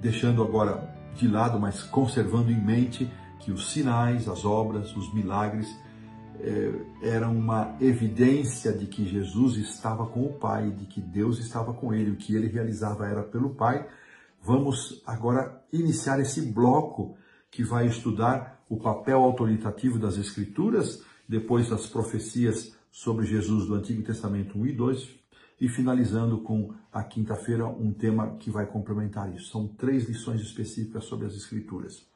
deixando agora de lado, mas conservando em mente que os sinais, as obras, os milagres eram uma evidência de que Jesus estava com o Pai, de que Deus estava com ele, o que ele realizava era pelo Pai. Vamos agora iniciar esse bloco que vai estudar o papel autoritativo das Escrituras, depois das profecias sobre Jesus do Antigo Testamento 1 e 2, e finalizando com a quinta-feira um tema que vai complementar isso. São 3 lições específicas sobre as Escrituras.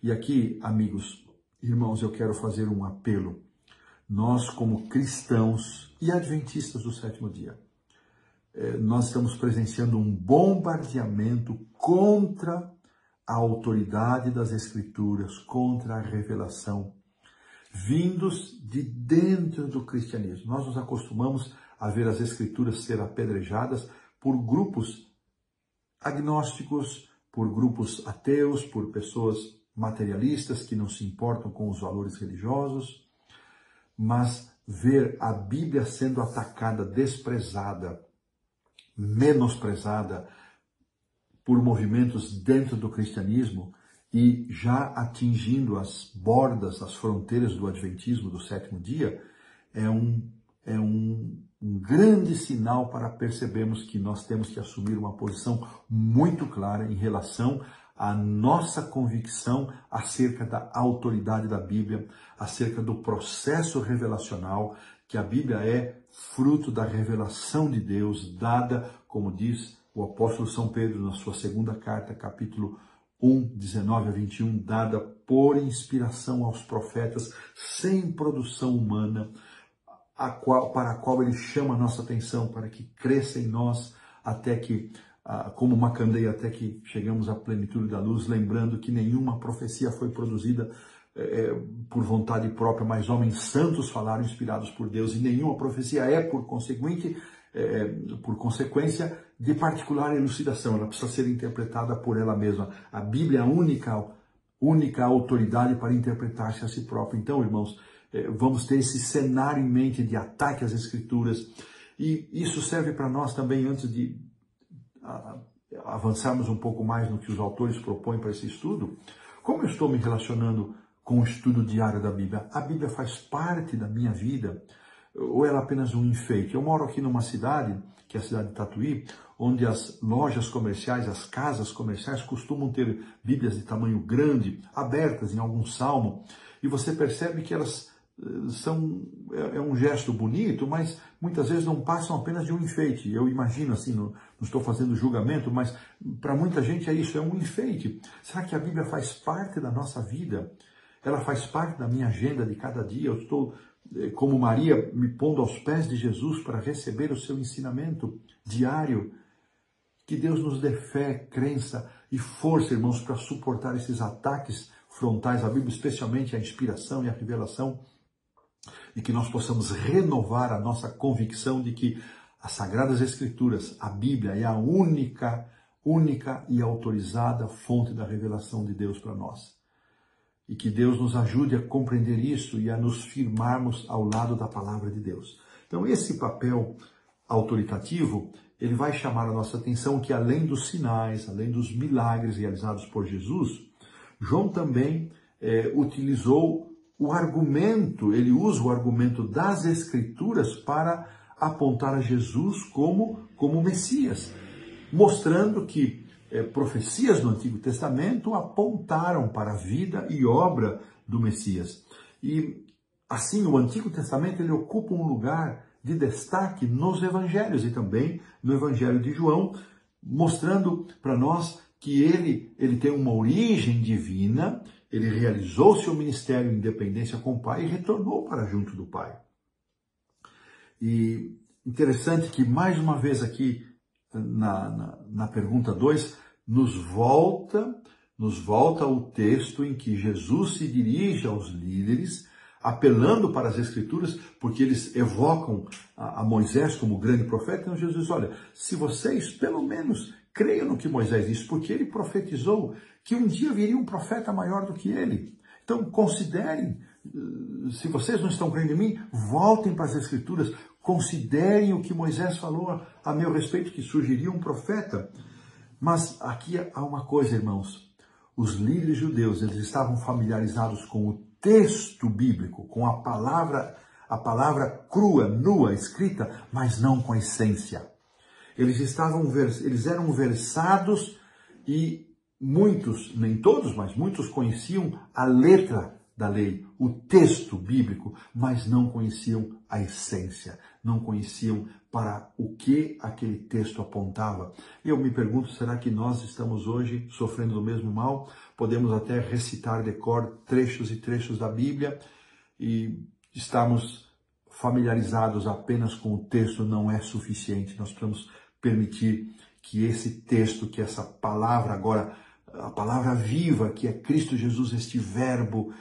E aqui, amigos, irmãos, eu quero fazer um apelo. Nós, como cristãos e adventistas do sétimo dia, nós estamos presenciando um bombardeamento contra a autoridade das Escrituras, contra a revelação, vindos de dentro do cristianismo. Nós nos acostumamos a ver as Escrituras ser apedrejadas por grupos agnósticos, por grupos ateus, por pessoas materialistas que não se importam com os valores religiosos, mas ver a Bíblia sendo atacada, desprezada, menosprezada por movimentos dentro do cristianismo e já atingindo as bordas, as fronteiras do adventismo do sétimo dia, é um grande sinal para percebermos que nós temos que assumir uma posição muito clara em relação à nossa convicção acerca da autoridade da Bíblia, acerca do processo revelacional, que a Bíblia é fruto da revelação de Deus, dada, como diz o apóstolo São Pedro na sua segunda carta, capítulo 1, 19 a 21, dada por inspiração aos profetas, sem produção humana, para a qual ele chama a nossa atenção, para que cresça em nós até que, como uma candeia, até que chegamos à plenitude da luz, lembrando que nenhuma profecia foi produzida por vontade própria, mas homens santos falaram inspirados por Deus, e nenhuma profecia é, por consequência, de particular elucidação. Ela precisa ser interpretada por ela mesma. A Bíblia é a única autoridade para interpretar-se a si própria. Então, irmãos, vamos ter esse cenário em mente de ataque às Escrituras, e isso serve para nós também, antes de avançarmos um pouco mais no que os autores propõem para esse estudo. Como eu estou me relacionando com o estudo diário da Bíblia? A Bíblia faz parte da minha vida ou ela é apenas um enfeite? Eu moro aqui numa cidade, que é a cidade de Tatuí, onde as lojas comerciais, as casas comerciais costumam ter Bíblias de tamanho grande, abertas em algum salmo, e você percebe que elas é um gesto bonito, mas muitas vezes não passam apenas de um enfeite. Eu imagino assim, não estou fazendo julgamento, mas para muita gente é isso, é um enfeite. Será que a Bíblia faz parte da nossa vida? Ela faz parte da minha agenda de cada dia? Eu estou, como Maria, me pondo aos pés de Jesus para receber o seu ensinamento diário. Que Deus nos dê fé, crença e força, irmãos, para suportar esses ataques frontais à Bíblia, especialmente a inspiração e a revelação, e que nós possamos renovar a nossa convicção de que as Sagradas Escrituras, a Bíblia, é a única e autorizada fonte da revelação de Deus para nós. E que Deus nos ajude a compreender isso e a nos firmarmos ao lado da palavra de Deus. Então, esse papel autoritativo, ele vai chamar a nossa atenção que, além dos sinais, além dos milagres realizados por Jesus, João também utilizou o argumento, ele usa o argumento das Escrituras para apontar a Jesus como Messias, mostrando que profecias do Antigo Testamento apontaram para a vida e obra do Messias. E assim, o Antigo Testamento ele ocupa um lugar de destaque nos Evangelhos e também no Evangelho de João, mostrando para nós que ele tem uma origem divina, ele realizou seu ministério em independência com o Pai e retornou para junto do Pai. E interessante que, mais uma vez aqui, na pergunta 2, nos volta o texto em que Jesus se dirige aos líderes, apelando para as Escrituras, porque eles evocam a Moisés como grande profeta. Então Jesus diz, olha, se vocês pelo menos creiam no que Moisés disse, porque ele profetizou que um dia viria um profeta maior do que ele. Então considerem, se vocês não estão crendo em mim, voltem para as Escrituras, considerem o que Moisés falou a meu respeito, que surgiria um profeta. Mas aqui há uma coisa, irmãos. Os líderes judeus, eles estavam familiarizados com o texto bíblico, com a palavra crua, nua, escrita, mas não com a essência. Eles eram versados e muitos, nem todos, mas muitos conheciam a letra da lei, o texto bíblico, mas não conheciam a essência, não conheciam para o que aquele texto apontava. Eu me pergunto, será que nós estamos hoje sofrendo do mesmo mal? Podemos até recitar de cor trechos e trechos da Bíblia e estamos familiarizados apenas com o texto não é suficiente. Nós precisamos permitir que esse texto, que essa palavra agora, a palavra viva, que é Cristo Jesus, este verbo,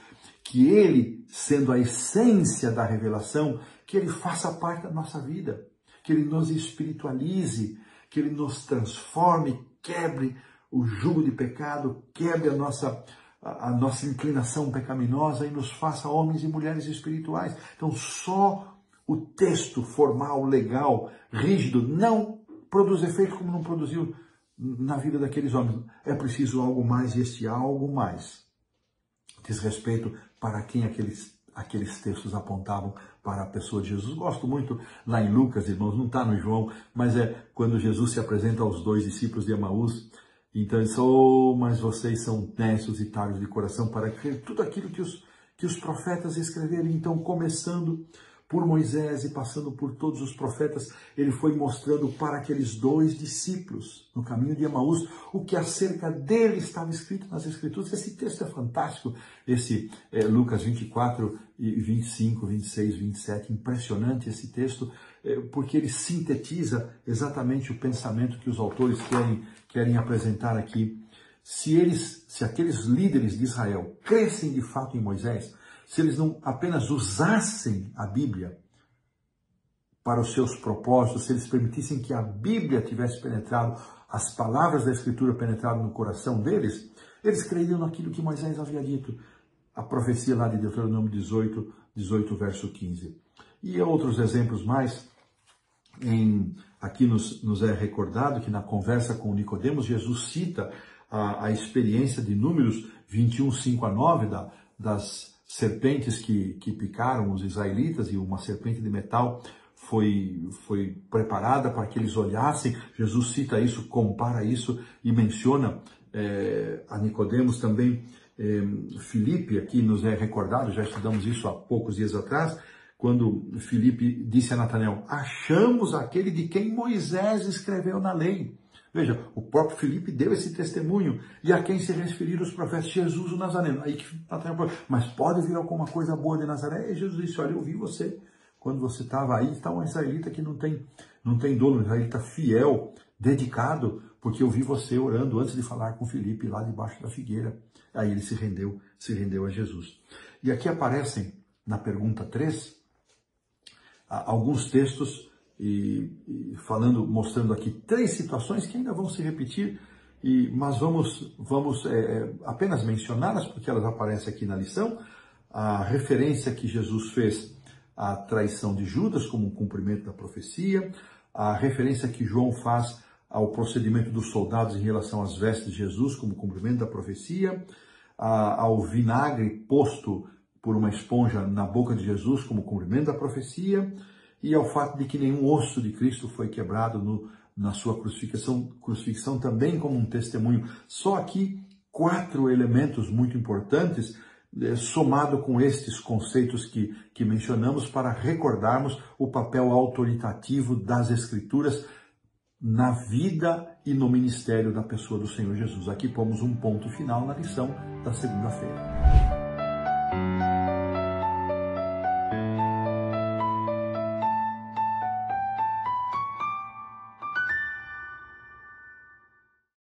que ele, sendo a essência da revelação, que ele faça parte da nossa vida, que ele nos espiritualize, que ele nos transforme, quebre o jugo de pecado, quebre a nossa inclinação pecaminosa e nos faça homens e mulheres espirituais. Então, só o texto formal, legal, rígido, não produz efeito como não produziu na vida daqueles homens. É preciso algo mais, e este algo mais diz respeito para quem aqueles textos apontavam para a pessoa de Jesus. Gosto muito lá em Lucas, irmãos, não está no João, mas é quando Jesus se apresenta aos 2 discípulos de Emaús. Então ele diz, mas vocês são necios e tardos de coração para crer tudo aquilo que os profetas escreveram. Então, começando por Moisés e passando por todos os profetas, ele foi mostrando para aqueles 2 discípulos, no caminho de Emaús, o que acerca dele estava escrito nas Escrituras. Esse texto é fantástico, esse Lucas 24, 25, 26, 27, impressionante esse texto, porque ele sintetiza exatamente o pensamento que os autores querem apresentar aqui. Se aqueles líderes de Israel crescem de fato em Moisés, se eles não apenas usassem a Bíblia para os seus propósitos, se eles permitissem que a Bíblia tivesse penetrado, as palavras da Escritura penetrado no coração deles, eles creriam naquilo que Moisés havia dito, a profecia lá de Deuteronômio 18, verso 15. E outros exemplos mais, aqui nos é recordado que na conversa com Nicodemos, Jesus cita a experiência de Números 21, 5 a 9, das serpentes que picaram os israelitas, e uma serpente de metal foi preparada para que eles olhassem. Jesus cita isso, compara isso e menciona a Nicodemos também. Filipe, aqui nos é recordado, já estudamos isso há poucos dias atrás, quando Filipe disse a Natanael, achamos aquele de quem Moisés escreveu na lei. Veja, o próprio Filipe deu esse testemunho, e a quem se referiram os profetas, Jesus o Nazareno. Aí que Natanael falou, mas pode vir alguma coisa boa de Nazaré? E Jesus disse, olha, eu vi você, quando você estava aí, está um israelita que não tem dolo, um israelita fiel, dedicado, porque eu vi você orando antes de falar com Filipe lá debaixo da figueira. Aí ele se rendeu a Jesus. E aqui aparecem, na pergunta 3, alguns textos mostrando aqui 3 situações que ainda vão se repetir, mas vamos apenas mencioná-las porque elas aparecem aqui na lição. A referência que Jesus fez à traição de Judas como um cumprimento da profecia, a referência que João faz ao procedimento dos soldados em relação às vestes de Jesus como cumprimento da profecia, ao vinagre posto por uma esponja na boca de Jesus como cumprimento da profecia, e ao fato de que nenhum osso de Cristo foi quebrado na sua crucifixão também como um testemunho. Só aqui 4 elementos muito importantes, somado com estes conceitos que mencionamos, para recordarmos o papel autoritativo das Escrituras na vida e no ministério da pessoa do Senhor Jesus. Aqui pomos um ponto final na lição da segunda-feira.